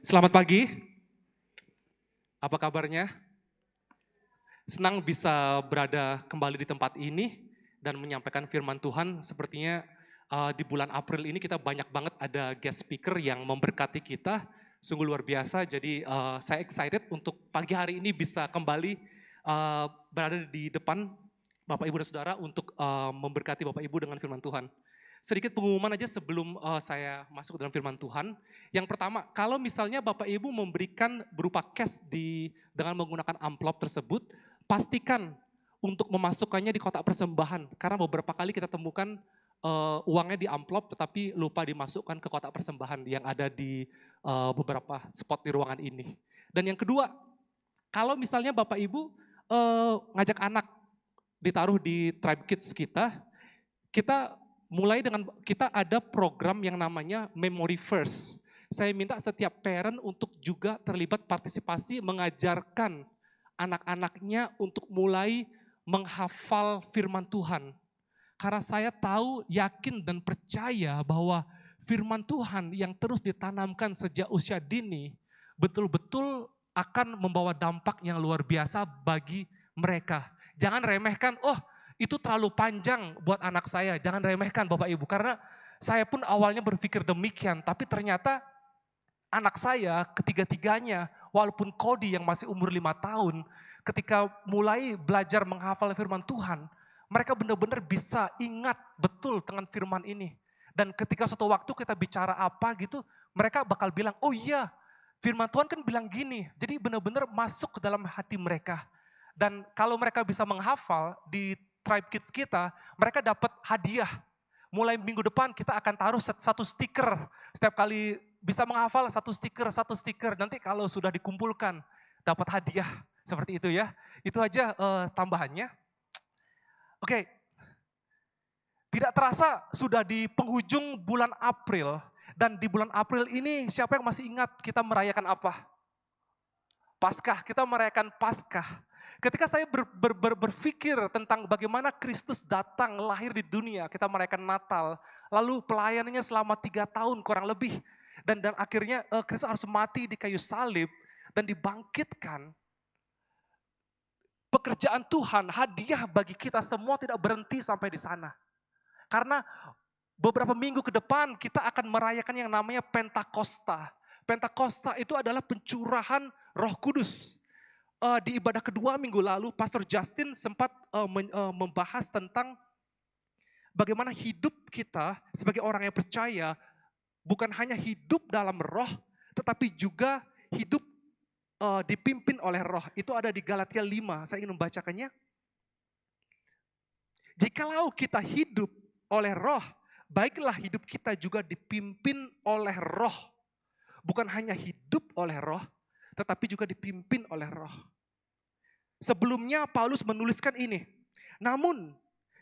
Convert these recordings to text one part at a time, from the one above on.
Selamat pagi, apa kabarnya? Senang bisa berada kembali di tempat ini dan menyampaikan firman Tuhan. Sepertinya di bulan April ini kita banyak banget ada guest speaker yang memberkati kita. Sungguh luar biasa, jadi saya excited untuk pagi hari ini bisa kembali berada di depan Bapak Ibu dan Saudara untuk memberkati Bapak Ibu dengan firman Tuhan. Sedikit pengumuman aja sebelum saya masuk ke dalam firman Tuhan. Yang pertama, kalau misalnya Bapak Ibu memberikan berupa cash dengan menggunakan amplop tersebut, pastikan untuk memasukkannya di kotak persembahan. Karena beberapa kali kita temukan uangnya di amplop tetapi lupa dimasukkan ke kotak persembahan yang ada di beberapa spot di ruangan ini. Dan yang kedua, kalau misalnya Bapak Ibu ngajak anak ditaruh di Tribe Kids kita kita ada program yang namanya Memory First. Saya minta setiap parent untuk juga terlibat partisipasi mengajarkan anak-anaknya untuk mulai menghafal firman Tuhan. Karena saya tahu, yakin dan percaya bahwa firman Tuhan yang terus ditanamkan sejak usia dini betul-betul akan membawa dampak yang luar biasa bagi mereka. Jangan remehkan, oh itu terlalu panjang buat anak saya. Jangan remehkan Bapak Ibu, karena saya pun awalnya berpikir demikian, tapi ternyata anak saya ketiga-tiganya, walaupun Cody yang masih umur 5 tahun, ketika mulai belajar menghafal firman Tuhan, mereka benar-benar bisa ingat betul dengan firman ini. Dan ketika suatu waktu kita bicara apa gitu, mereka bakal bilang, oh iya, firman Tuhan kan bilang gini. Jadi benar-benar masuk ke dalam hati mereka. Dan kalau mereka bisa menghafal di Tribe Kids kita, mereka dapat hadiah. Mulai minggu depan kita akan taruh satu stiker. Setiap kali bisa menghafal satu stiker. Nanti kalau sudah dikumpulkan, dapat hadiah. Seperti itu ya. Itu aja tambahannya. Oke, tidak terasa sudah di penghujung bulan April. Dan di bulan April ini siapa yang masih ingat kita merayakan apa? Paskah, kita merayakan Paskah. Ketika saya berpikir tentang bagaimana Kristus datang lahir di dunia, kita merayakan Natal, lalu pelayanannya selama 3 tahun kurang lebih, dan akhirnya Kristus harus mati di kayu salib dan dibangkitkan. Pekerjaan Tuhan, hadiah bagi kita semua tidak berhenti sampai di sana. Karena beberapa minggu ke depan kita akan merayakan yang namanya Pentakosta. Pentakosta itu adalah pencurahan Roh Kudus. Di ibadah kedua minggu lalu, Pastor Justin sempat membahas tentang bagaimana hidup kita sebagai orang yang percaya bukan hanya hidup dalam roh, tetapi juga hidup dipimpin oleh roh. Itu ada di Galatia 5, saya ingin membacakannya. Jikalau kita hidup oleh roh, baiklah hidup kita juga dipimpin oleh roh. Bukan hanya hidup oleh roh, tetapi juga dipimpin oleh roh. Sebelumnya Paulus menuliskan ini, namun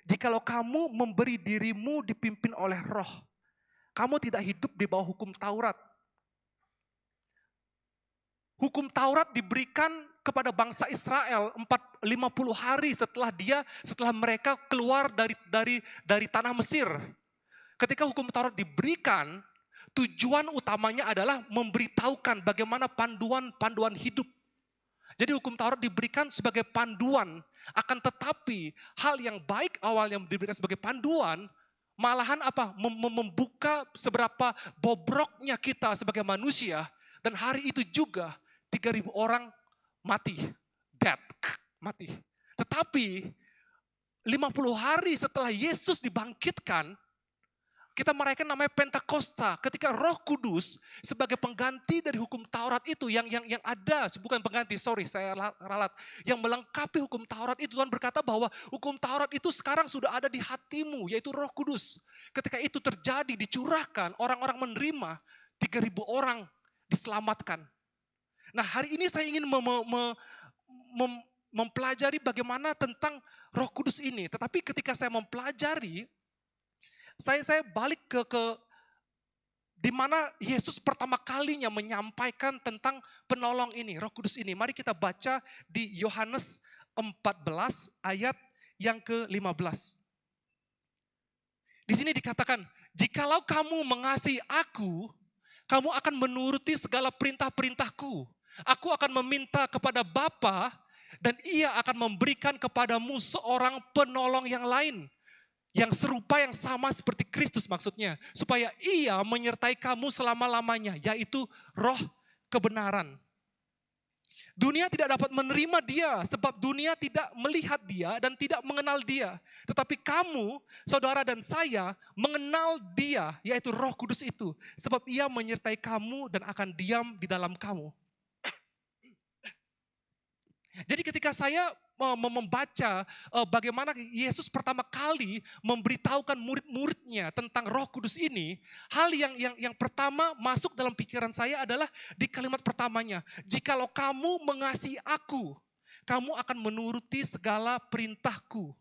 jikalau kamu memberi dirimu dipimpin oleh roh, kamu tidak hidup di bawah hukum Taurat. Hukum Taurat diberikan kepada bangsa Israel 50 hari setelah mereka keluar dari tanah Mesir. Ketika hukum Taurat diberikan, tujuan utamanya adalah memberitahukan bagaimana panduan hidup. Jadi hukum Taurat diberikan sebagai panduan, akan tetapi hal yang baik awal yang diberikan sebagai panduan, malahan apa? Membuka seberapa bobroknya kita sebagai manusia, dan hari itu juga 3.000 orang mati, mati. Tetapi 50 hari setelah Yesus dibangkitkan, kita merayakan namanya Pentakosta, ketika Roh Kudus sebagai pengganti dari hukum Taurat itu yang ada, bukan pengganti, saya ralat, yang melengkapi hukum Taurat itu. Tuhan berkata bahwa hukum Taurat itu sekarang sudah ada di hatimu, yaitu Roh Kudus. Ketika itu terjadi, dicurahkan, orang-orang menerima, 3.000 orang diselamatkan. Nah, hari ini saya ingin mempelajari bagaimana tentang Roh Kudus ini. Tetapi ketika saya mempelajari, saya balik ke di mana Yesus pertama kalinya menyampaikan tentang penolong ini, Roh Kudus ini. Mari kita baca di Yohanes 14 ayat yang ke-15. Di sini dikatakan, jikalau kamu mengasihi aku, Kamu akan menuruti segala perintah-perintahku. Aku akan meminta kepada Bapa dan ia akan memberikan kepadamu seorang penolong yang lain. Yang serupa, yang sama seperti Kristus maksudnya. Supaya ia menyertai kamu selama-lamanya, yaitu roh kebenaran. Dunia tidak dapat menerima dia, sebab dunia tidak melihat dia dan tidak mengenal dia. Tetapi kamu, saudara dan saya, mengenal dia, yaitu Roh Kudus itu. Sebab ia menyertai kamu dan akan diam di dalam kamu. Jadi ketika saya membaca bagaimana Yesus pertama kali memberitahukan murid-muridnya tentang Roh Kudus ini, hal yang pertama masuk dalam pikiran saya adalah di kalimat pertamanya, jikalau kamu mengasihi aku, kamu akan menuruti segala perintahku.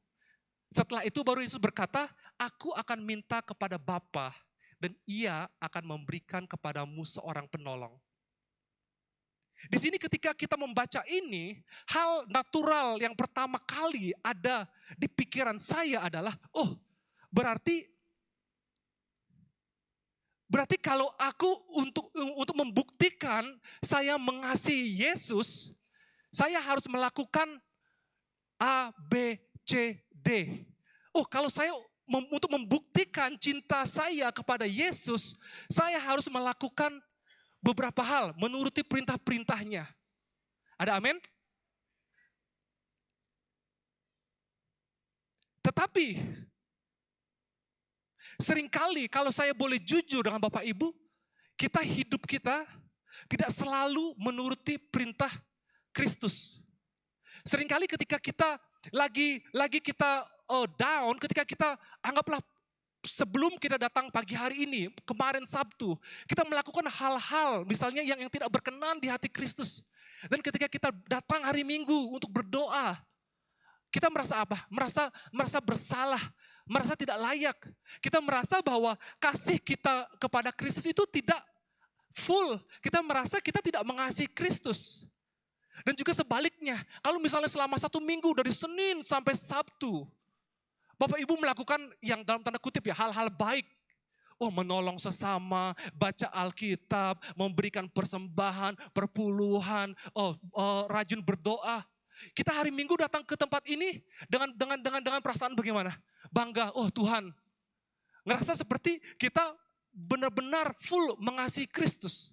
Setelah itu baru Yesus berkata, aku akan minta kepada Bapa dan ia akan memberikan kepadamu seorang penolong. Di sini ketika kita membaca ini, hal natural yang pertama kali ada di pikiran saya adalah, oh berarti kalau aku untuk membuktikan saya mengasihi Yesus, saya harus melakukan A, B, C, D. Oh kalau saya untuk membuktikan cinta saya kepada Yesus, saya harus melakukan beberapa hal, menuruti perintah-perintahnya. Ada amin? Tetapi, seringkali kalau saya boleh jujur dengan Bapak Ibu, hidup kita tidak selalu menuruti perintah Kristus. Seringkali ketika kita lagi kita down, ketika kita anggaplah sebelum kita datang pagi hari ini, kemarin Sabtu, kita melakukan hal-hal misalnya yang tidak berkenan di hati Kristus. Dan ketika kita datang hari Minggu untuk berdoa, kita merasa apa? Merasa bersalah, merasa tidak layak. Kita merasa bahwa kasih kita kepada Kristus itu tidak full. Kita merasa kita tidak mengasihi Kristus. Dan juga sebaliknya, kalau misalnya selama 1 minggu dari Senin sampai Sabtu, Bapak Ibu melakukan yang dalam tanda kutip ya, hal-hal baik. Oh menolong sesama, baca Alkitab, memberikan persembahan, perpuluhan, rajin berdoa. Kita hari Minggu datang ke tempat ini dengan perasaan bagaimana? Bangga, oh Tuhan. Ngerasa seperti kita benar-benar full mengasihi Kristus.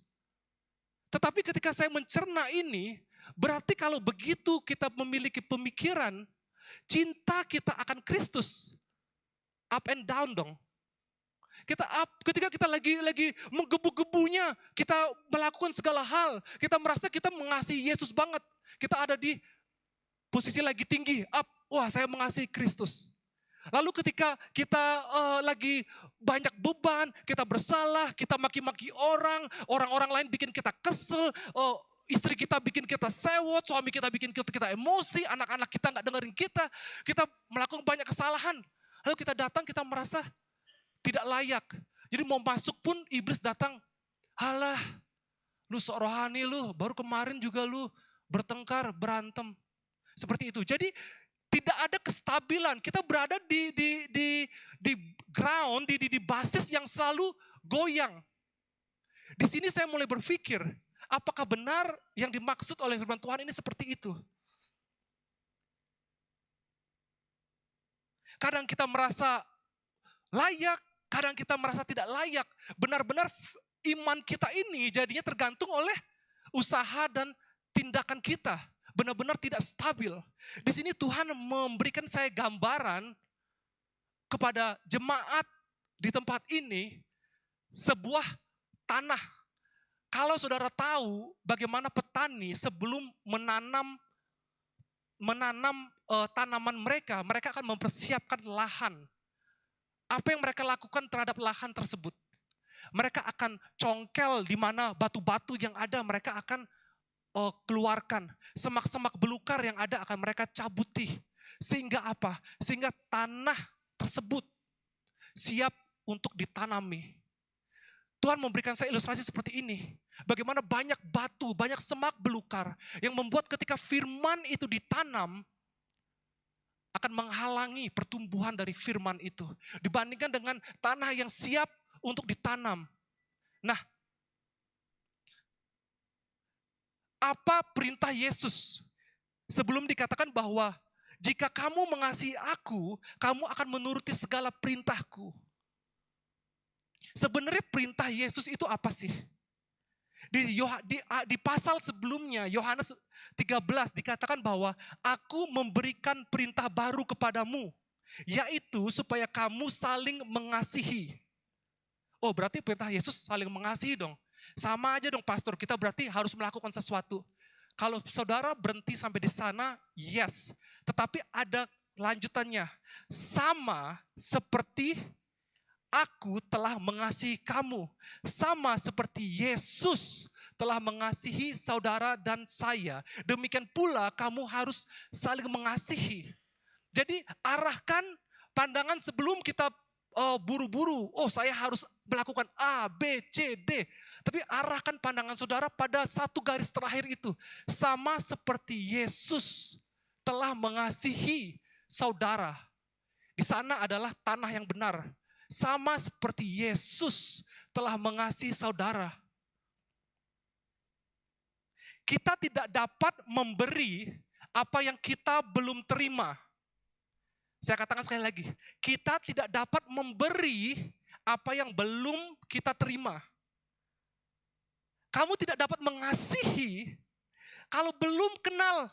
Tetapi ketika saya mencerna ini, berarti kalau begitu kita memiliki pemikiran, cinta kita akan Kristus up and down dong. Ketika kita lagi menggebu-gebunya, kita melakukan segala hal, kita merasa kita mengasihi Yesus banget. Kita ada di posisi lagi tinggi, up, wah saya mengasihi Kristus. Lalu ketika kita lagi banyak beban, kita bersalah, kita maki-maki orang lain bikin kita kesel, istri kita bikin kita sewot, suami kita bikin kita emosi, anak-anak kita nggak dengerin kita melakukan banyak kesalahan. Lalu kita datang, kita merasa tidak layak. Jadi mau masuk pun iblis datang, halah, lu sok rohani lu, baru kemarin juga lu bertengkar, berantem. Seperti itu. Jadi tidak ada kestabilan. Kita berada di ground, di basis yang selalu goyang. Di sini saya mulai berpikir, apakah benar yang dimaksud oleh firman Tuhan ini seperti itu? Kadang kita merasa layak, kadang kita merasa tidak layak. Benar-benar iman kita ini jadinya tergantung oleh usaha dan tindakan kita. Benar-benar tidak stabil. Di sini Tuhan memberikan saya gambaran kepada jemaat di tempat ini, sebuah tanah. Kalau saudara tahu bagaimana petani sebelum menanam tanaman mereka akan mempersiapkan lahan. Apa yang mereka lakukan terhadap lahan tersebut? Mereka akan congkel di mana batu-batu yang ada mereka akan keluarkan. Semak-semak belukar yang ada akan mereka cabuti. Sehingga apa? Sehingga tanah tersebut siap untuk ditanami. Tuhan memberikan saya ilustrasi seperti ini. Bagaimana banyak batu, banyak semak belukar yang membuat ketika firman itu ditanam akan menghalangi pertumbuhan dari firman itu. Dibandingkan dengan tanah yang siap untuk ditanam. Nah, Apa perintah Yesus? Sebelum dikatakan bahwa jika kamu mengasihi aku, kamu akan menuruti segala perintahku. Sebenarnya perintah Yesus itu apa sih? Di pasal sebelumnya, Yohanes 13 dikatakan bahwa aku memberikan perintah baru kepadamu, yaitu supaya kamu saling mengasihi. Oh, berarti perintah Yesus saling mengasihi dong. Sama aja dong pastor, kita berarti harus melakukan sesuatu. Kalau saudara berhenti sampai di sana, yes. Tetapi ada lanjutannya. Sama seperti aku telah mengasihi kamu. Sama seperti Yesus telah mengasihi saudara dan saya. Demikian pula kamu harus saling mengasihi. Jadi arahkan pandangan sebelum kita buru-buru. Oh, saya harus melakukan A, B, C, D. Tapi arahkan pandangan saudara pada satu garis terakhir itu. Sama seperti Yesus telah mengasihi saudara. Di sana adalah tanah yang benar. Sama seperti Yesus telah mengasihi saudara. Kita tidak dapat memberi apa yang kita belum terima. Saya katakan sekali lagi, kita tidak dapat memberi apa yang belum kita terima. Kamu tidak dapat mengasihi kalau belum kenal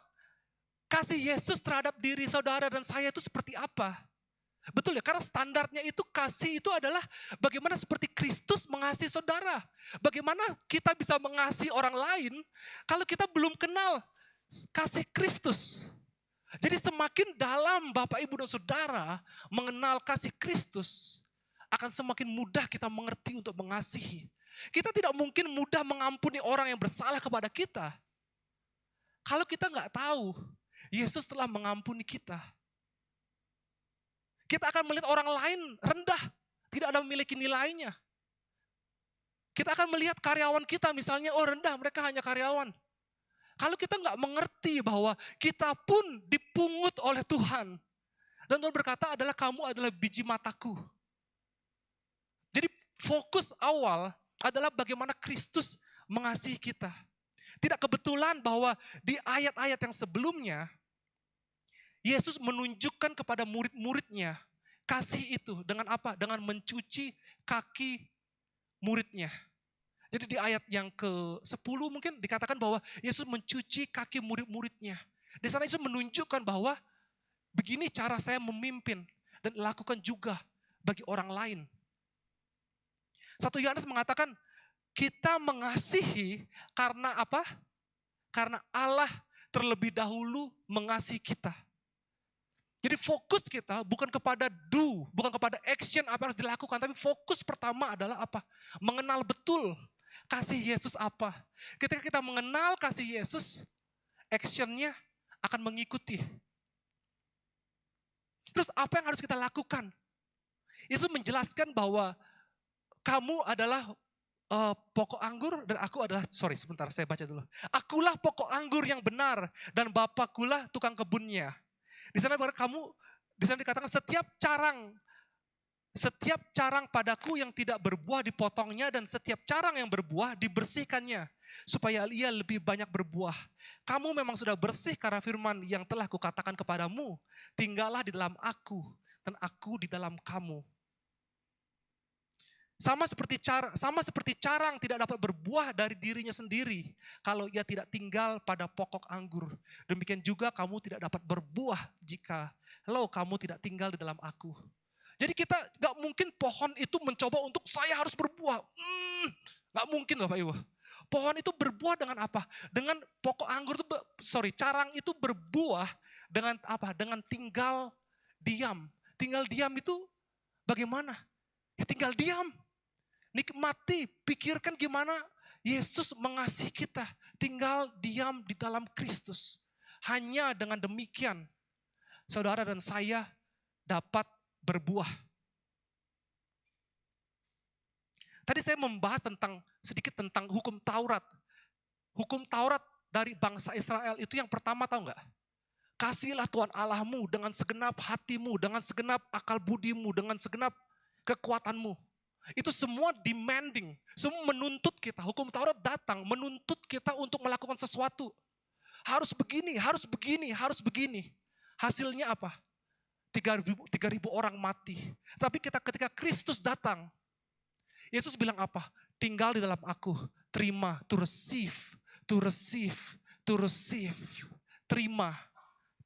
kasih Yesus terhadap diri saudara dan saya itu seperti apa. Betul ya, karena standarnya itu kasih itu adalah bagaimana seperti Kristus mengasihi saudara. Bagaimana kita bisa mengasihi orang lain kalau kita belum kenal kasih Kristus. Jadi semakin dalam Bapak, Ibu, dan Saudara mengenal kasih Kristus, akan semakin mudah kita mengerti untuk mengasihi. Kita tidak mungkin mudah mengampuni orang yang bersalah kepada kita. Kalau kita nggak tahu, Yesus telah mengampuni kita. Kita akan melihat orang lain rendah, tidak ada memiliki nilainya. Kita akan melihat karyawan kita misalnya, oh rendah, mereka hanya karyawan. Kalau kita nggak mengerti bahwa kita pun dipungut oleh Tuhan. Dan Tuhan berkata adalah kamu adalah biji mataku. Jadi fokus awal adalah bagaimana Kristus mengasihi kita. Tidak kebetulan bahwa di ayat-ayat yang sebelumnya, Yesus menunjukkan kepada murid-muridnya kasih itu dengan apa? Dengan mencuci kaki muridnya. Jadi di ayat yang ke-10 mungkin dikatakan bahwa Yesus mencuci kaki murid-muridnya. Di sana Yesus menunjukkan bahwa begini cara saya memimpin dan lakukan juga bagi orang lain. 1 Yohanes mengatakan kita mengasihi karena apa? Karena Allah terlebih dahulu mengasihi kita. Jadi fokus kita bukan kepada do, bukan kepada action apa yang harus dilakukan, tapi fokus pertama adalah apa? Mengenal betul kasih Yesus apa. Ketika kita mengenal kasih Yesus, actionnya akan mengikuti. Terus apa yang harus kita lakukan? Yesus menjelaskan bahwa kamu adalah pokok anggur dan aku adalah, sebentar saya baca dulu. Akulah pokok anggur yang benar dan Bapakulah tukang kebunnya. Di sana dikatakan setiap carang padaku yang tidak berbuah dipotongnya dan setiap carang yang berbuah dibersihkannya supaya ia lebih banyak berbuah. Kamu memang sudah bersih karena firman yang telah kukatakan kepadamu. Tinggallah di dalam aku dan aku di dalam kamu. Sama seperti carang tidak dapat berbuah dari dirinya sendiri kalau ia tidak tinggal pada pokok anggur. Demikian juga kamu tidak dapat berbuah jika kamu tidak tinggal di dalam aku. Jadi kita gak mungkin pohon itu mencoba untuk saya harus berbuah. Gak mungkin Bapak Ibu. Pohon itu berbuah dengan apa? Dengan pokok anggur itu, carang itu berbuah dengan apa? Dengan tinggal diam. Tinggal diam itu bagaimana? Ya tinggal diam. Nikmati, pikirkan gimana Yesus mengasihi kita. Tinggal diam di dalam Kristus. Hanya dengan demikian, saudara dan saya dapat berbuah. Tadi saya membahas sedikit tentang hukum Taurat. Hukum Taurat dari bangsa Israel itu yang pertama tahu nggak? Kasihilah Tuhan Allahmu dengan segenap hatimu, dengan segenap akal budimu, dengan segenap kekuatanmu. Itu semua demanding, semua menuntut kita. Hukum Taurat datang menuntut kita untuk melakukan sesuatu. Harus begini, harus begini, harus begini. Hasilnya apa? 3.000 orang mati. Tapi ketika Kristus datang, Yesus bilang apa? Tinggal di dalam aku, terima, to receive, to receive, to receive. Terima,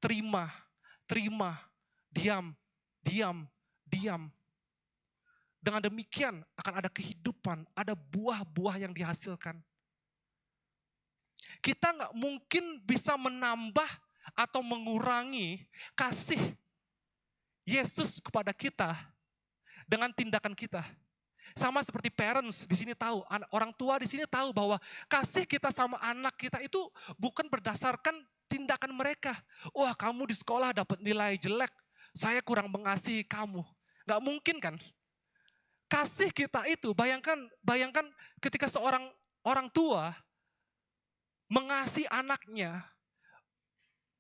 terima, terima, diam, diam, diam. Dengan demikian akan ada kehidupan, ada buah-buah yang dihasilkan. Kita nggak mungkin bisa menambah atau mengurangi kasih Yesus kepada kita dengan tindakan kita. Sama seperti parents di sini tahu, orang tua di sini tahu bahwa kasih kita sama anak kita itu bukan berdasarkan tindakan mereka. Wah, kamu di sekolah dapat nilai jelek, saya kurang mengasihi kamu. Nggak mungkin kan? Kasih kita itu, bayangkan ketika seorang orang tua mengasihi anaknya,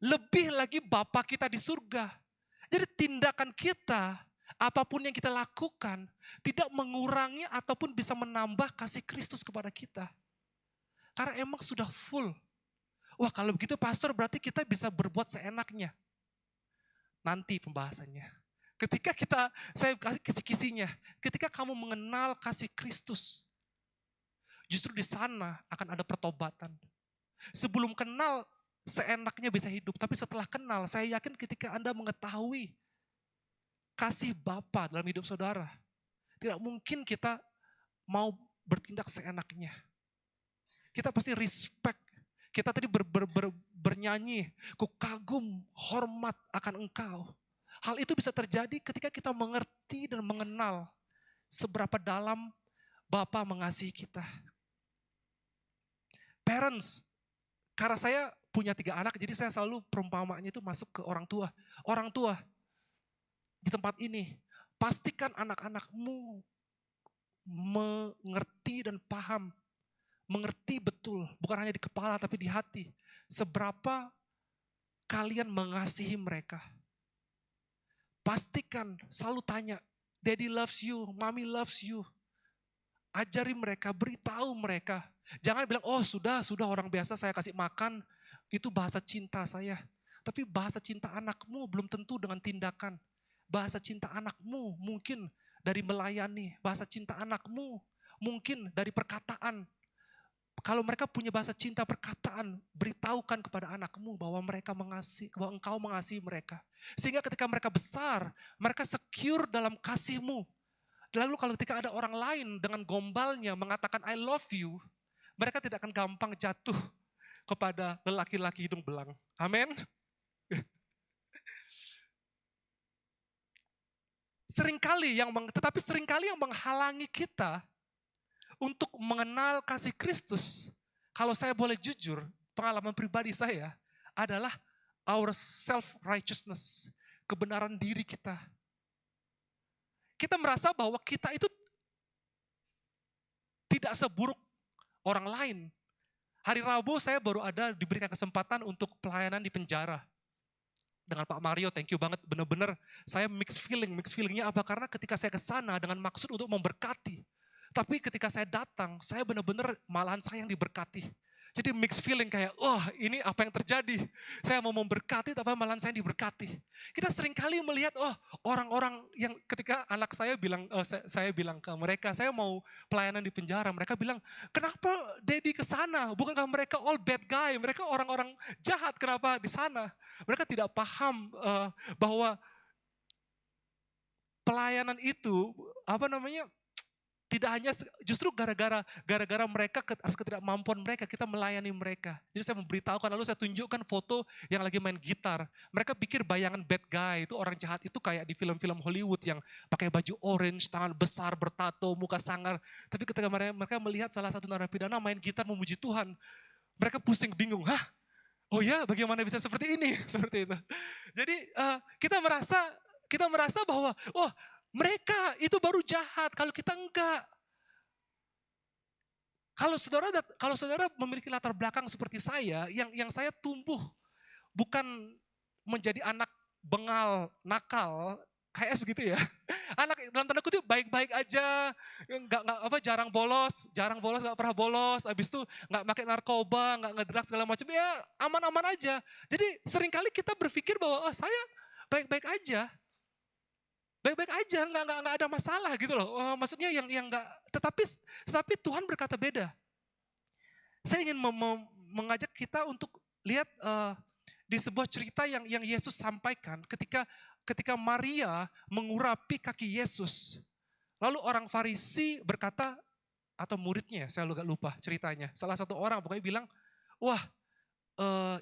lebih lagi Bapa kita di surga. Jadi tindakan kita, apapun yang kita lakukan, tidak mengurangi ataupun bisa menambah kasih Kristus kepada kita. Karena emang sudah full. Wah, kalau begitu pastor berarti kita bisa berbuat seenaknya. Nanti pembahasannya. Ketika saya kasih kisi-kisinya, ketika kamu mengenal kasih Kristus, justru di sana akan ada pertobatan. Sebelum kenal, seenaknya bisa hidup. Tapi setelah kenal, saya yakin ketika Anda mengetahui kasih Bapa dalam hidup saudara, tidak mungkin kita mau bertindak seenaknya. Kita pasti respect. Kita tadi bernyanyi, ku kagum, hormat akan engkau. Hal itu bisa terjadi ketika kita mengerti dan mengenal seberapa dalam Bapa mengasihi kita. Parents, karena saya punya 3 anak, jadi saya selalu perumpamaannya itu masuk ke orang tua. Orang tua, di tempat ini, pastikan anak-anakmu mengerti dan paham. Mengerti betul, bukan hanya di kepala tapi di hati. Seberapa kalian mengasihi mereka. Pastikan, selalu tanya, Daddy loves you, Mommy loves you. Ajari mereka, beritahu mereka. Jangan bilang, oh sudah orang biasa saya kasih makan, itu bahasa cinta saya. Tapi bahasa cinta anakmu belum tentu dengan tindakan. Bahasa cinta anakmu mungkin dari melayani. Bahasa cinta anakmu mungkin dari perkataan. Kalau mereka punya bahasa cinta perkataan, beritahukan kepada anakmu bahwa mereka mengasihi, bahwa engkau mengasihi mereka. Sehingga ketika mereka besar, mereka secure dalam kasihmu. Lalu kalau ketika ada orang lain dengan gombalnya mengatakan I love you, mereka tidak akan gampang jatuh kepada lelaki-laki hidung belang. Amin. Seringkali yang menghalangi kita untuk mengenal kasih Kristus, kalau saya boleh jujur, pengalaman pribadi saya adalah our self-righteousness, kebenaran diri kita. Kita merasa bahwa kita itu tidak seburuk orang lain. Hari Rabu saya baru diberikan kesempatan untuk pelayanan di penjara. Dengan Pak Mario, thank you banget, benar-benar saya mixed feeling. Mixed feelingnya apa? Karena ketika saya ke sana dengan maksud untuk memberkati. Tapi ketika saya datang, saya benar-benar malahan saya yang diberkati. Jadi mixed feeling kayak, ini apa yang terjadi? Saya mau memberkati, tapi malahan saya yang diberkati. Kita seringkali melihat, orang-orang yang ketika anak saya bilang ke mereka, saya mau pelayanan di penjara. Mereka bilang, kenapa Daddy ke sana? Bukankah mereka all bad guy? Mereka orang-orang jahat, kenapa di sana? Mereka tidak paham bahwa pelayanan itu, tidak hanya justru gara-gara mereka ketidakmampuan mereka, kita melayani mereka. Jadi saya memberitahukan, lalu saya tunjukkan foto yang lagi main gitar. Mereka pikir bayangan bad guy itu orang jahat itu kayak di film-film Hollywood yang pakai baju orange, tangan besar, bertato, muka sangar. Tapi ketika mereka melihat salah satu narapidana main gitar memuji Tuhan, mereka pusing, bingung. Hah? Oh ya, bagaimana bisa seperti ini? Seperti itu. Jadi kita merasa bahwa, mereka itu baru jahat, kalau kita enggak. Kalau saudara memiliki latar belakang seperti saya, yang saya tumbuh bukan menjadi anak bengal, nakal, KS begitu ya. Anak dalam tanda kutip baik-baik aja, jarang bolos, nggak pernah bolos. Habis itu nggak pakai narkoba, nggak ngedrugs segala macam, ya aman-aman aja. Jadi seringkali kita berpikir bahwa oh, saya baik-baik aja, nggak ada masalah gitu loh. Oh, maksudnya yang nggak, tetapi Tuhan berkata beda. Saya ingin mengajak kita untuk lihat di sebuah cerita yang Yesus sampaikan ketika Maria mengurapi kaki Yesus. Lalu orang Farisi berkata, atau muridnya, saya agak lupa ceritanya. Salah satu orang pokoknya bilang, wah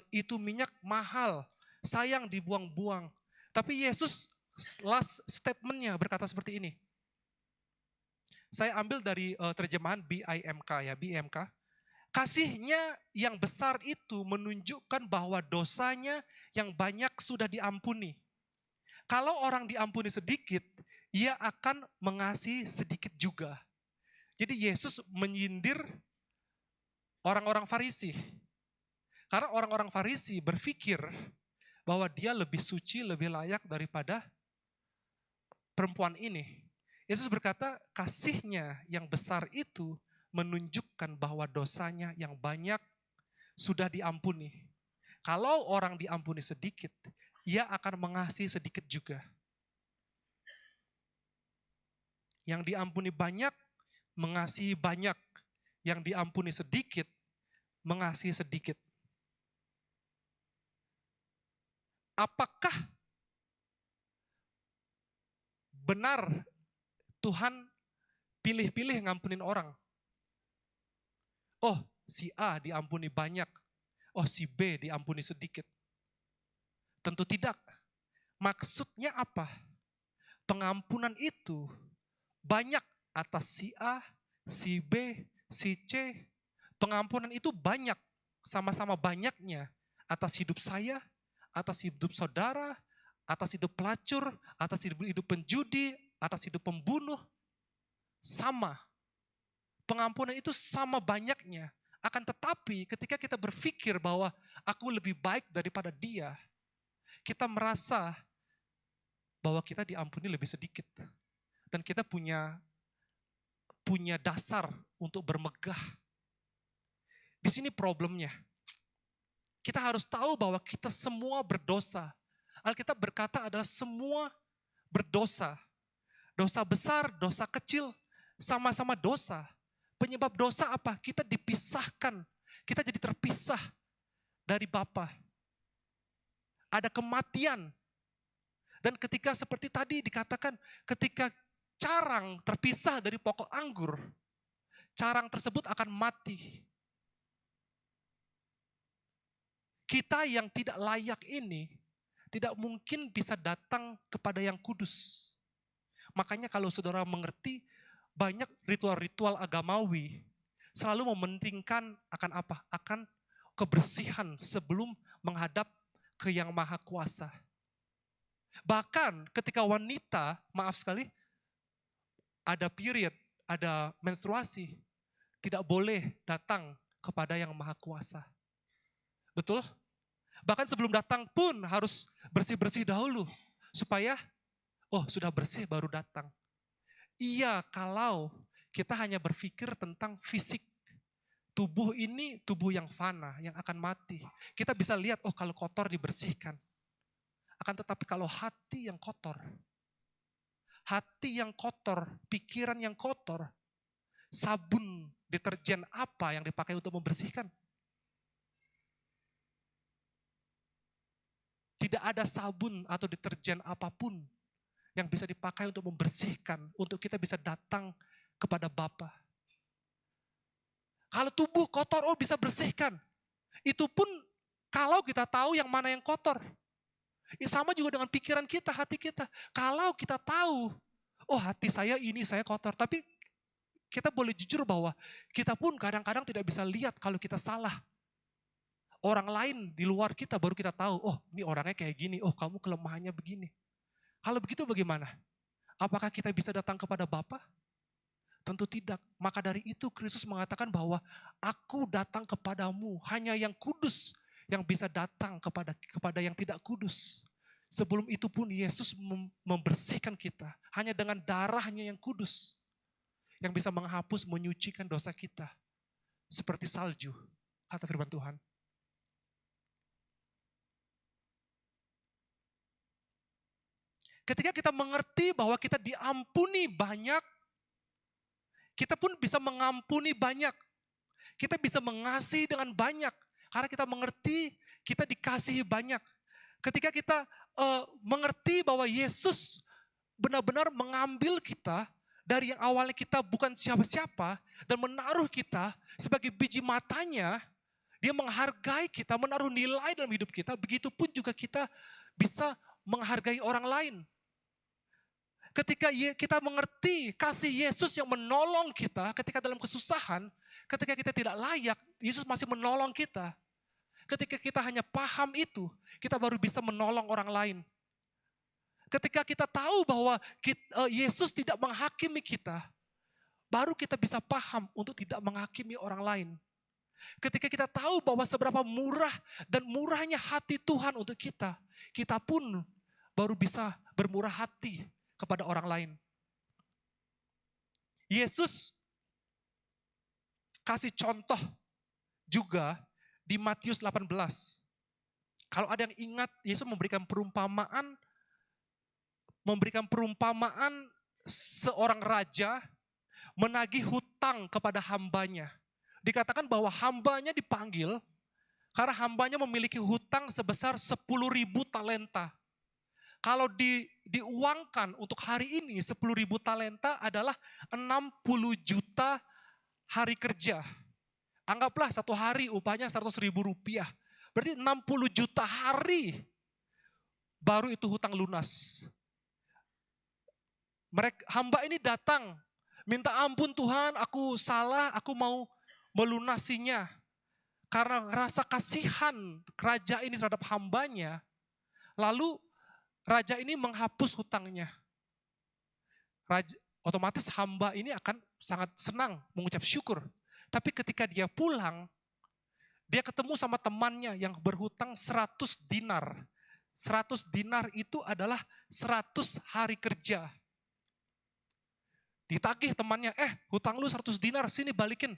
itu minyak mahal, sayang dibuang-buang. Tapi Yesus last statementnya berkata seperti ini. Saya ambil dari terjemahan BIMK ya, BIMK. Kasihnya yang besar itu menunjukkan bahwa dosanya yang banyak sudah diampuni. Kalau orang diampuni sedikit, ia akan mengasihi sedikit juga. Jadi Yesus menyindir orang-orang Farisi. Karena orang-orang Farisi berpikir bahwa dia lebih suci, lebih layak daripada perempuan ini. Yesus berkata, kasihnya yang besar itu menunjukkan bahwa dosanya yang banyak sudah diampuni. Kalau orang diampuni sedikit, ia akan mengasihi sedikit juga. Yang diampuni banyak, mengasihi banyak. Yang diampuni sedikit, mengasihi sedikit. Apakah benar Tuhan pilih-pilih ngampunin orang? Oh, si A diampuni banyak. Oh, si B diampuni sedikit. Tentu tidak. Maksudnya apa? Pengampunan itu banyak atas si A, si B, si C. Pengampunan itu banyak, sama-sama banyaknya atas hidup saya, atas hidup saudara, atas hidup pelacur, atas hidup penjudi, atas hidup pembunuh. Sama. Pengampunan itu sama banyaknya. Akan tetapi ketika kita berpikir bahwa aku lebih baik daripada dia, kita merasa bahwa kita diampuni lebih sedikit. Dan kita punya dasar untuk bermegah. Di sini problemnya. Kita harus tahu bahwa kita semua berdosa. Alkitab berkata adalah semua berdosa. Dosa besar, dosa kecil, sama-sama dosa. Penyebab dosa apa? Kita dipisahkan. Kita jadi terpisah dari Bapa. Ada kematian. Dan ketika seperti tadi dikatakan, ketika carang terpisah dari pokok anggur, carang tersebut akan mati. Kita yang tidak layak ini, tidak mungkin bisa datang kepada yang kudus. Makanya kalau saudara mengerti, banyak ritual-ritual agamawi selalu mementingkan akan apa? Akan kebersihan sebelum menghadap ke Yang Maha Kuasa. Bahkan ketika wanita, maaf sekali, ada period, ada menstruasi, tidak boleh datang kepada Yang Maha Kuasa. Betul? Bahkan sebelum datang pun harus bersih-bersih dahulu. Supaya, oh sudah bersih baru datang. Iya, kalau kita hanya berpikir tentang fisik. Tubuh ini tubuh yang fana, yang akan mati. Kita bisa lihat, oh kalau kotor dibersihkan. Akan tetapi kalau hati yang kotor, pikiran yang kotor, sabun, deterjen apa yang dipakai untuk membersihkan? Tidak ada sabun atau deterjen apapun yang bisa dipakai untuk membersihkan, untuk kita bisa datang kepada Bapa. Kalau tubuh kotor, oh bisa bersihkan. Itu pun kalau kita tahu yang mana yang kotor. Sama juga dengan pikiran kita, hati kita. Kalau kita tahu, oh hati saya ini, saya kotor. Tapi kita boleh jujur bahwa kita pun kadang-kadang tidak bisa lihat kalau kita salah. Orang lain di luar kita baru kita tahu, oh ini orangnya kayak gini, oh kamu kelemahannya begini. Kalau begitu bagaimana? Apakah kita bisa datang kepada Bapa? Tentu tidak. Maka dari itu Kristus mengatakan bahwa aku datang kepadamu, hanya yang kudus yang bisa datang kepada yang tidak kudus. Sebelum itu pun Yesus membersihkan kita. Hanya dengan darahnya yang kudus. Yang bisa menghapus, menyucikan dosa kita. Seperti salju, kata firman Tuhan. Ketika kita mengerti bahwa kita diampuni banyak, kita pun bisa mengampuni banyak. Kita bisa mengasihi dengan banyak. Karena kita mengerti, kita dikasihi banyak. Ketika kita mengerti bahwa Yesus benar-benar mengambil kita dari yang awalnya kita bukan siapa-siapa dan menaruh kita sebagai biji matanya, dia menghargai kita, menaruh nilai dalam hidup kita, begitupun juga kita bisa menghargai orang lain. Ketika kita mengerti kasih Yesus yang menolong kita ketika dalam kesusahan, ketika kita tidak layak, Yesus masih menolong kita. Ketika kita hanya paham itu, kita baru bisa menolong orang lain. Ketika kita tahu bahwa Yesus tidak menghakimi kita, baru kita bisa paham untuk tidak menghakimi orang lain. Ketika kita tahu bahwa seberapa murah dan murahnya hati Tuhan untuk kita, kita pun baru bisa bermurah hati kepada orang lain. Yesus kasih contoh juga di Matius 18. Kalau ada yang ingat, Yesus memberikan perumpamaan seorang raja menagih hutang kepada hambanya. Dikatakan bahwa hambanya dipanggil karena hambanya memiliki hutang sebesar 10.000 talenta. Kalau diuangkan untuk hari ini 10.000 talenta adalah 60 juta hari kerja. Anggaplah satu hari upahnya 100.000 rupiah. Berarti 60 juta hari baru itu hutang lunas. Hamba ini datang, minta ampun Tuhan, aku salah, aku mau melunasinya. Karena rasa kasihan raja ini terhadap hambanya, lalu raja ini menghapus hutangnya. Otomatis hamba ini akan sangat senang mengucap syukur. Tapi ketika dia pulang, dia ketemu sama temannya yang berhutang 100 dinar. 100 dinar itu adalah 100 hari kerja. Ditagih temannya, hutang lu 100 dinar, sini balikin.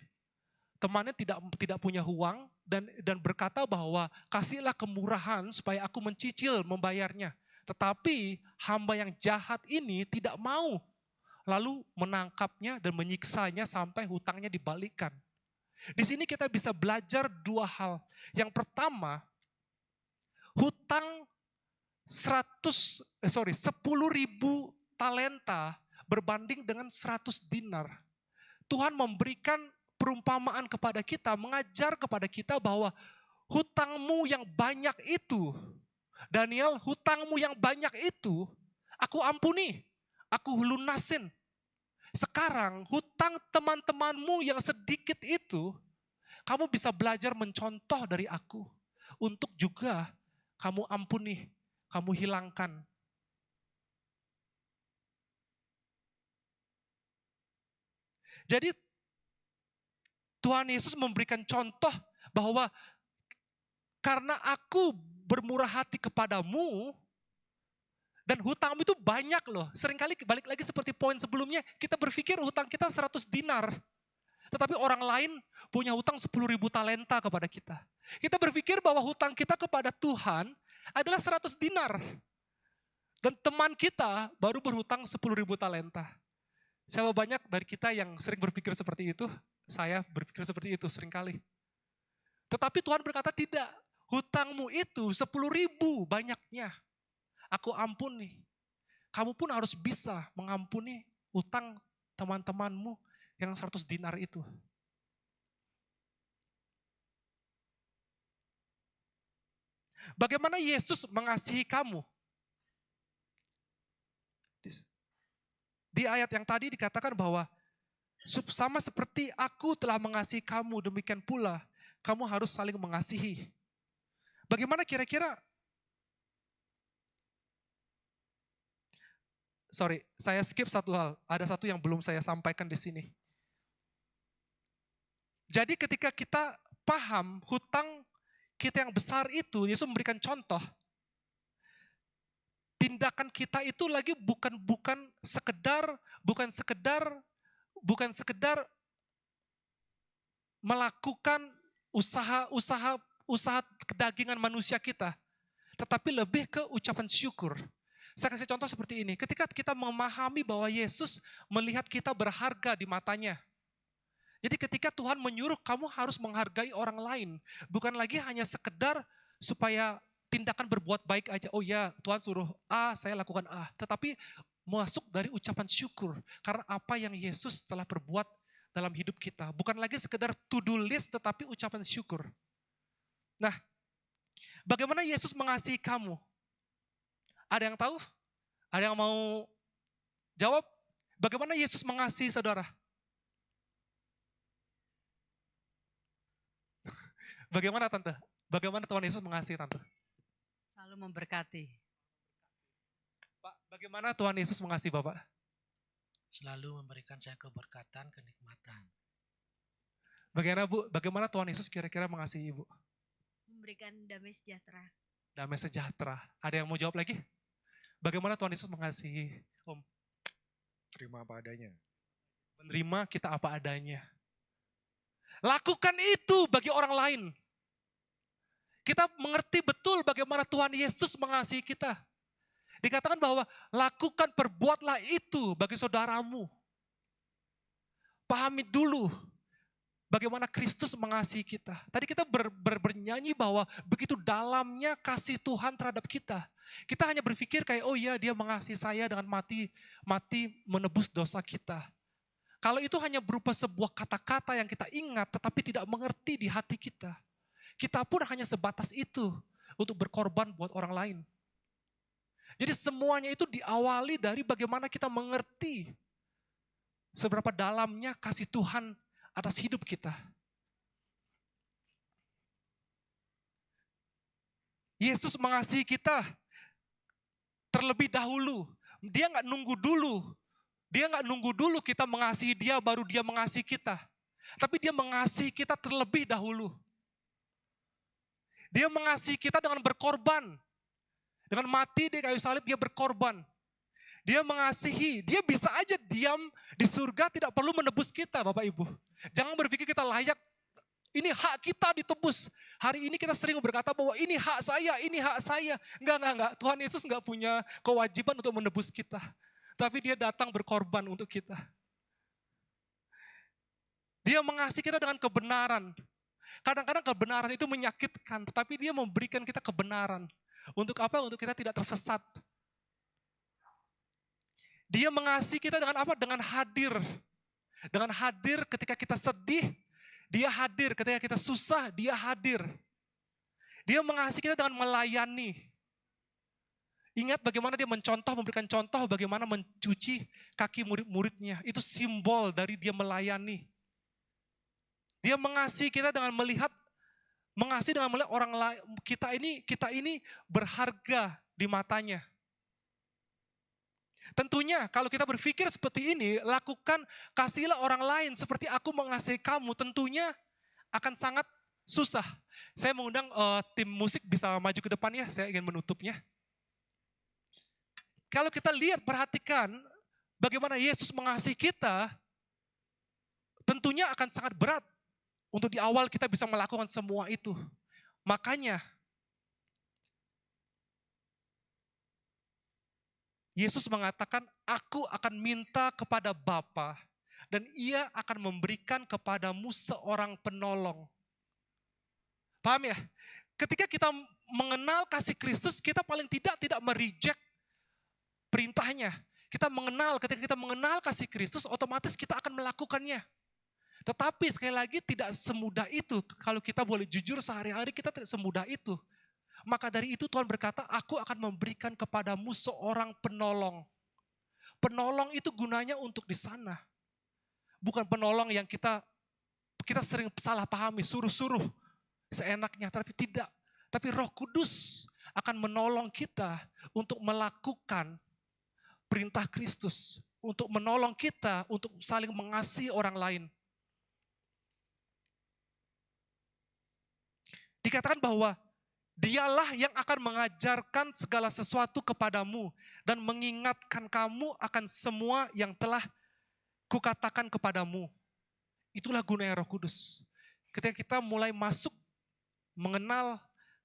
Temannya tidak punya uang dan berkata bahwa kasihlah kemurahan supaya aku mencicil membayarnya. Tetapi hamba yang jahat ini tidak mau. Lalu menangkapnya dan menyiksanya sampai hutangnya dibalikkan. Di sini kita bisa belajar dua hal. Yang pertama, hutang 10.000 talenta berbanding dengan 100 dinar. Tuhan memberikan perumpamaan kepada kita, mengajar kepada kita bahwa hutangmu yang banyak itu, Daniel, hutangmu yang banyak itu, aku ampuni, aku lunasin. Sekarang hutang teman-temanmu yang sedikit itu, kamu bisa belajar mencontoh dari aku. Untuk juga kamu ampuni, kamu hilangkan. Jadi Tuhan Yesus memberikan contoh bahwa karena aku bermurah hati kepadamu, dan hutangmu itu banyak loh. Seringkali balik lagi seperti poin sebelumnya, kita berpikir hutang kita 100 dinar. Tetapi orang lain punya hutang 10.000 talenta kepada kita. Kita berpikir bahwa hutang kita kepada Tuhan adalah 100 dinar. Dan teman kita baru berhutang 10.000 talenta. Siapa banyak dari kita yang sering berpikir seperti itu? Saya berpikir seperti itu seringkali. Tetapi Tuhan berkata tidak. Hutangmu itu 10.000 banyaknya. Aku ampuni. Kamu pun harus bisa mengampuni utang teman-temanmu yang 100 dinar itu. Bagaimana Yesus mengasihi kamu? Di ayat yang tadi dikatakan bahwa sama seperti aku telah mengasihi kamu, demikian pula kamu harus saling mengasihi. Bagaimana kira-kira? Sorry, saya skip satu hal. Ada satu yang belum saya sampaikan di sini. Jadi ketika kita paham hutang kita yang besar itu, Yesus memberikan contoh. tindakan kita itu lagi bukan sekedar melakukan usaha kedagingan manusia kita, tetapi lebih ke ucapan syukur. Saya kasih contoh seperti ini. Ketika kita memahami bahwa Yesus melihat kita berharga di matanya. Jadi ketika Tuhan menyuruh kamu harus menghargai orang lain, bukan lagi hanya sekedar supaya tindakan berbuat baik aja. Oh ya, Tuhan suruh A, saya lakukan A. Tetapi masuk dari ucapan syukur karena apa yang Yesus telah perbuat dalam hidup kita. Bukan lagi sekedar to-do list, tetapi ucapan syukur. Nah, bagaimana Yesus mengasihi kamu? Ada yang tahu? Ada yang mau jawab? Bagaimana Yesus mengasihi saudara? Bagaimana Tante? Bagaimana Tuhan Yesus mengasihi Tante? Selalu memberkati. Pak, bagaimana Tuhan Yesus mengasihi Bapak? Selalu memberikan saya keberkatan, kenikmatan. Bagaimana Bu? Bagaimana Tuhan Yesus kira-kira mengasihi Ibu? Memberikan damai sejahtera. Damai sejahtera. Ada yang mau jawab lagi? Bagaimana Tuhan Yesus mengasihi Om? Terima apa adanya. Menerima kita apa adanya. Lakukan itu bagi orang lain. Kita mengerti betul bagaimana Tuhan Yesus mengasihi kita. Dikatakan bahwa lakukan, perbuatlah itu bagi saudaramu. Pahami dulu bagaimana Kristus mengasihi kita. Tadi kita bernyanyi bahwa begitu dalamnya kasih Tuhan terhadap kita. Kita hanya berpikir kayak, oh iya dia mengasihi saya dengan mati menebus dosa kita. Kalau itu hanya berupa sebuah kata-kata yang kita ingat tetapi tidak mengerti di hati kita. Kita pun hanya sebatas itu untuk berkorban buat orang lain. Jadi semuanya itu diawali dari bagaimana kita mengerti seberapa dalamnya kasih Tuhan atas hidup kita. Yesus mengasihi kita terlebih dahulu. Dia nggak nunggu dulu. Dia nggak nunggu dulu kita mengasihi dia baru dia mengasihi kita. Tapi dia mengasihi kita terlebih dahulu. Dia mengasihi kita dengan berkorban. Dengan mati di kayu salib dia berkorban. Dia mengasihi, dia bisa aja diam di surga tidak perlu menebus kita Bapak Ibu. Jangan berpikir kita layak, ini hak kita ditebus. Hari ini kita sering berkata bahwa ini hak saya, ini hak saya. Enggak. Tuhan Yesus enggak punya kewajiban untuk menebus kita. Tapi dia datang berkorban untuk kita. Dia mengasihi kita dengan kebenaran. Kadang-kadang kebenaran itu menyakitkan, tetapi dia memberikan kita kebenaran. Untuk apa? Untuk kita tidak tersesat. Dia mengasihi kita dengan apa? Dengan hadir. Dengan hadir ketika kita sedih, dia hadir. Ketika kita susah, dia hadir. Dia mengasihi kita dengan melayani. Ingat bagaimana dia memberikan contoh bagaimana mencuci kaki murid-muridnya. Itu simbol dari dia melayani. Dia mengasihi kita dengan melihat orang lain, kita ini berharga di matanya. Tentunya kalau kita berpikir seperti ini, lakukan, kasihilah orang lain seperti aku mengasihi kamu, tentunya akan sangat susah. Saya mengundang tim musik bisa maju ke depan ya, saya ingin menutupnya. Kalau kita lihat, perhatikan bagaimana Yesus mengasihi kita, tentunya akan sangat berat untuk di awal kita bisa melakukan semua itu. Makanya, Yesus mengatakan, aku akan minta kepada Bapa dan ia akan memberikan kepadamu seorang penolong. Paham ya? Ketika kita mengenal kasih Kristus, kita paling tidak mereject perintahnya. Ketika kita mengenal kasih Kristus, otomatis kita akan melakukannya. Tetapi sekali lagi tidak semudah itu. Kalau kita boleh jujur sehari-hari kita tidak semudah itu. Maka dari itu Tuhan berkata, aku akan memberikan kepadamu seorang penolong. Penolong itu gunanya untuk di sana. Bukan penolong yang kita sering salah pahami, suruh-suruh seenaknya. Tapi tidak. Tapi Roh Kudus akan menolong kita untuk melakukan perintah Kristus. Untuk menolong kita untuk saling mengasihi orang lain. Dikatakan bahwa Dialah yang akan mengajarkan segala sesuatu kepadamu dan mengingatkan kamu akan semua yang telah kukatakan kepadamu. Itulah gunanya Roh Kudus. Ketika kita mulai masuk mengenal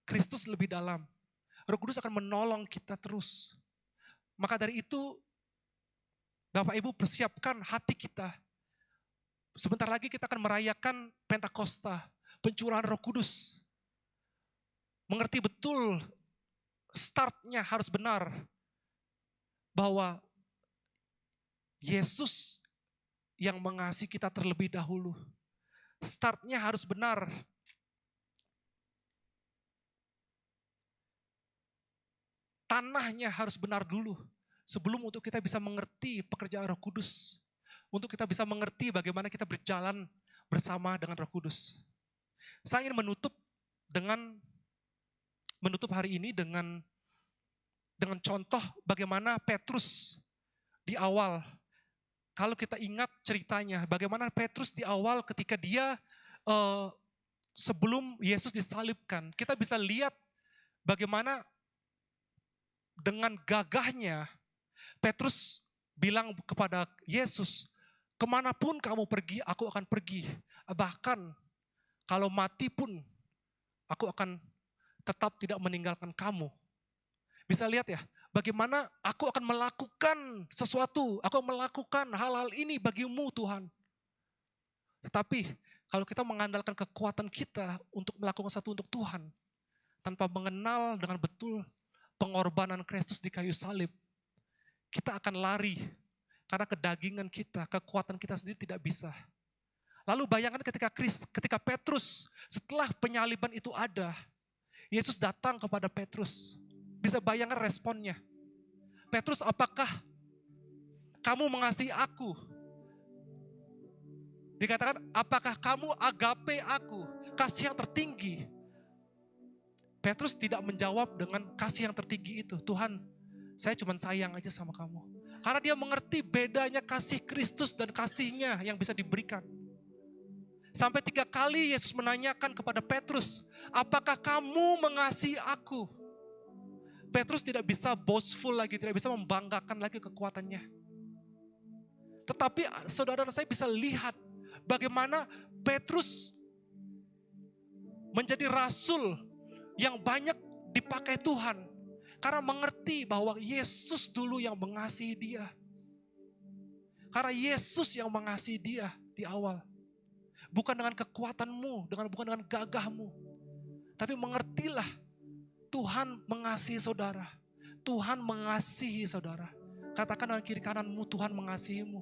Kristus lebih dalam, Roh Kudus akan menolong kita terus. Maka dari itu, Bapak Ibu persiapkan hati kita. Sebentar lagi kita akan merayakan Pentakosta, pencurahan Roh Kudus. Mengerti betul startnya harus benar. Bahwa Yesus yang mengasihi kita terlebih dahulu. Startnya harus benar. Tanahnya harus benar dulu. Sebelum untuk kita bisa mengerti pekerjaan Roh Kudus. Untuk kita bisa mengerti bagaimana kita berjalan bersama dengan Roh Kudus. Saya ingin menutup hari ini dengan contoh bagaimana Petrus di awal. Kalau kita ingat ceritanya, bagaimana Petrus di awal ketika dia sebelum Yesus disalibkan, kita bisa lihat bagaimana dengan gagahnya Petrus bilang kepada Yesus, kemanapun kamu pergi, aku akan pergi. Bahkan kalau mati pun, aku akan tetap tidak meninggalkan kamu. Bisa lihat ya, bagaimana aku akan melakukan sesuatu, aku akan melakukan hal-hal ini bagimu Tuhan. Tetapi kalau kita mengandalkan kekuatan kita untuk melakukan sesuatu untuk Tuhan, tanpa mengenal dengan betul pengorbanan Kristus di kayu salib, kita akan lari karena kedagingan kita, kekuatan kita sendiri tidak bisa. Lalu bayangkan ketika Petrus setelah penyaliban itu ada, Yesus datang kepada Petrus. Bisa bayangkan responnya. Petrus, apakah kamu mengasihi aku? Dikatakan, apakah kamu agape aku? Kasih yang tertinggi. Petrus tidak menjawab dengan kasih yang tertinggi itu. Tuhan, saya cuma sayang aja sama kamu. Karena dia mengerti bedanya kasih Kristus dan kasihnya yang bisa diberikan. Sampai 3 kali Yesus menanyakan kepada Petrus, apakah kamu mengasihi aku? Petrus tidak bisa boastful lagi, tidak bisa membanggakan lagi kekuatannya. Tetapi saudara saya bisa lihat bagaimana Petrus menjadi rasul yang banyak dipakai Tuhan. Karena mengerti bahwa Yesus dulu yang mengasihi dia. Karena Yesus yang mengasihi dia di awal. Bukan dengan kekuatanmu, bukan dengan gagahmu. Tapi mengertilah Tuhan mengasihi saudara. Tuhan mengasihi saudara. Katakan dengan kiri kananmu, Tuhan mengasihimu.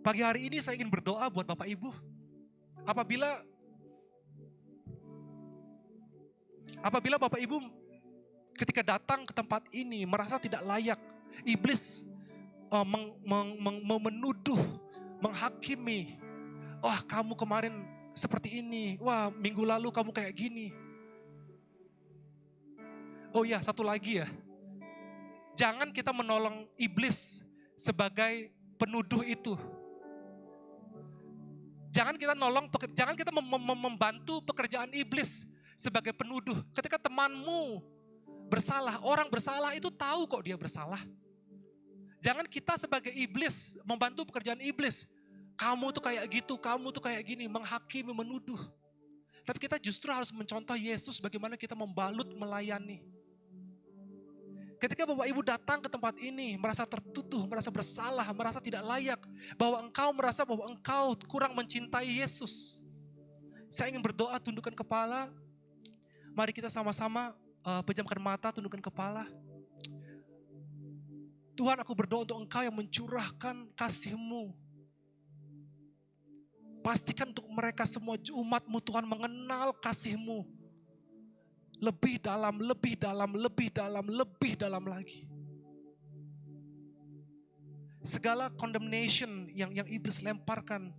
Pagi hari ini saya ingin berdoa buat Bapak Ibu. Apabila Bapak Ibu ketika datang ke tempat ini merasa tidak layak, iblis menuduh, menghakimi. Wah, kamu kemarin seperti ini. Wah, minggu lalu kamu kayak gini. Oh ya, satu lagi ya. Jangan kita menolong iblis sebagai penuduh itu. Jangan kita membantu pekerjaan iblis sebagai penuduh. Ketika temanmu bersalah, orang bersalah itu tahu kok dia bersalah. Jangan kita sebagai iblis membantu pekerjaan iblis. Kamu tuh kayak gitu, kamu tuh kayak gini, menghakimi, menuduh. Tapi kita justru harus mencontoh Yesus bagaimana kita membalut, melayani. Ketika Bapak Ibu datang ke tempat ini, merasa tertuduh, merasa bersalah, merasa tidak layak, bahwa engkau merasa bahwa engkau kurang mencintai Yesus. Saya ingin berdoa, tundukkan kepala. Mari kita sama-sama pejamkan mata, tundukkan kepala. Tuhan, aku berdoa untuk engkau yang mencurahkan kasih-Mu. Pastikan untuk mereka semua umat-Mu Tuhan mengenal kasih-Mu. Lebih dalam, lebih dalam, lebih dalam, lebih dalam lagi. Segala condemnation yang iblis lemparkan,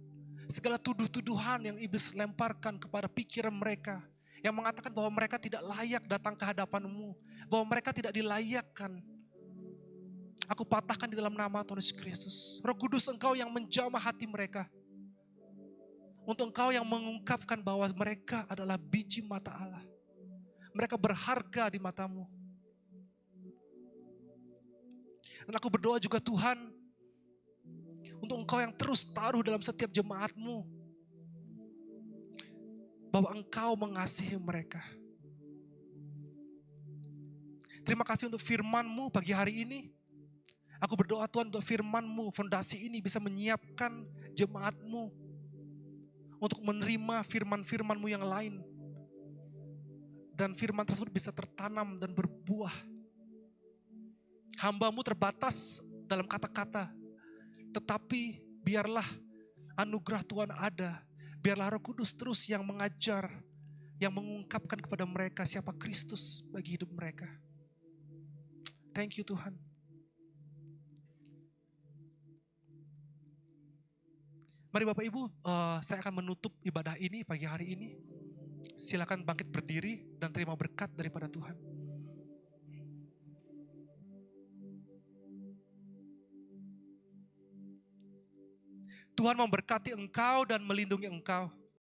segala tuduh-tuduhan yang iblis lemparkan kepada pikiran mereka, yang mengatakan bahwa mereka tidak layak datang ke hadapan-Mu, bahwa mereka tidak dilayakkan. Aku patahkan di dalam nama Tuhan Yesus Kristus. Roh Kudus, Engkau yang menjamah hati mereka. Untuk Engkau yang mengungkapkan bahwa mereka adalah biji mata Allah. Mereka berharga di matamu. Dan aku berdoa juga Tuhan, untuk Engkau yang terus taruh dalam setiap jemaat-Mu, bahwa Engkau mengasihi mereka. Terima kasih untuk firman-Mu pagi hari ini. Aku berdoa Tuhan untuk firman-Mu, fondasi ini bisa menyiapkan jemaat-Mu untuk menerima firman-firman-Mu yang lain. Dan firman tersebut bisa tertanam dan berbuah. Hamba-Mu terbatas dalam kata-kata, tetapi biarlah anugerah Tuhan ada. Biarlah Roh Kudus terus yang mengajar, yang mengungkapkan kepada mereka siapa Kristus bagi hidup mereka. Thank you Tuhan. Mari Bapak Ibu, saya akan menutup ibadah ini pagi hari ini. Silakan bangkit berdiri dan terima berkat daripada Tuhan. Tuhan memberkati engkau dan melindungi engkau.